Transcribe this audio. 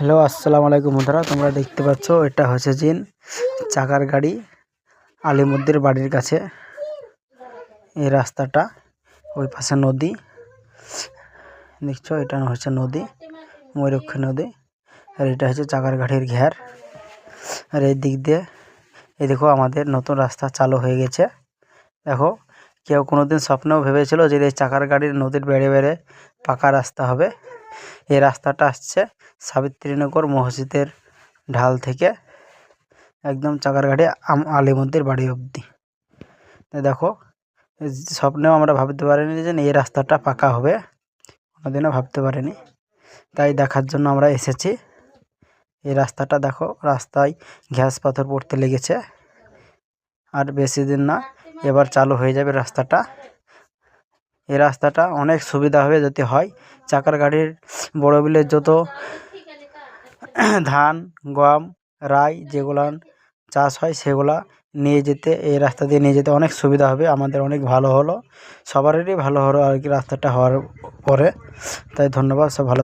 Hello আসসালামু আলাইকুম বন্ধুরা, তোমরা দেখতে পাচ্ছ এটা হচ্ছে জিন চাকার গাড়ি আলিমুদ্দির বাড়ির কাছে। এই রাস্তাটা, ওই পাশে নদী দেখছো, এটা হচ্ছে নদী, ময়ূরক্ষী নদী। আর এটা হচ্ছে চাকার গাড়ির ঘের। আর এই দিক দিয়ে এই দেখো আমাদের নতুন রাস্তা চালু হয়ে গেছে। দেখো, কেউ কোনোদিন স্বপ্নেও ভেবেছিল যে এই চাকার গাড়ির নদীর বেড়ে বেড়ে পাকা রাস্তা হবে। এই রাস্তাটা আসছে সাবিত্রীনগর মসজিদের ঢাল থেকে একদম চাকার গাড়ি আলিমুদ্দির বাড়ি অবধি। দেখো, স্বপ্নেও আমরা ভাবতে পারিনি যে এই রাস্তাটা পাকা হবে, কোনোদিনও ভাবতে পারিনি। তাই দেখার জন্য আমরা এসেছি। এই রাস্তাটা দেখো, রাস্তায় ঘাস পাথর পড়তে লেগেছে, আর বেশি দিন না এবার চালু হয়ে যাবে রাস্তাটা। এই রাস্তাটা অনেক সুবিধা হবে যদি হয়। চাকার গাড়ির বড় বিলের যত ধান, গম, রাই যেগুলান চাষ হয় সেগুলা নিয়ে যেতে, এই রাস্তা দিয়ে নিয়ে যেতে অনেক সুবিধা হবে। আমাদের অনেক ভালো হলো, সবারই ভালো হলো আর কি রাস্তাটা হওয়ার পরে। তাই ধন্যবাদ, সব ভালো।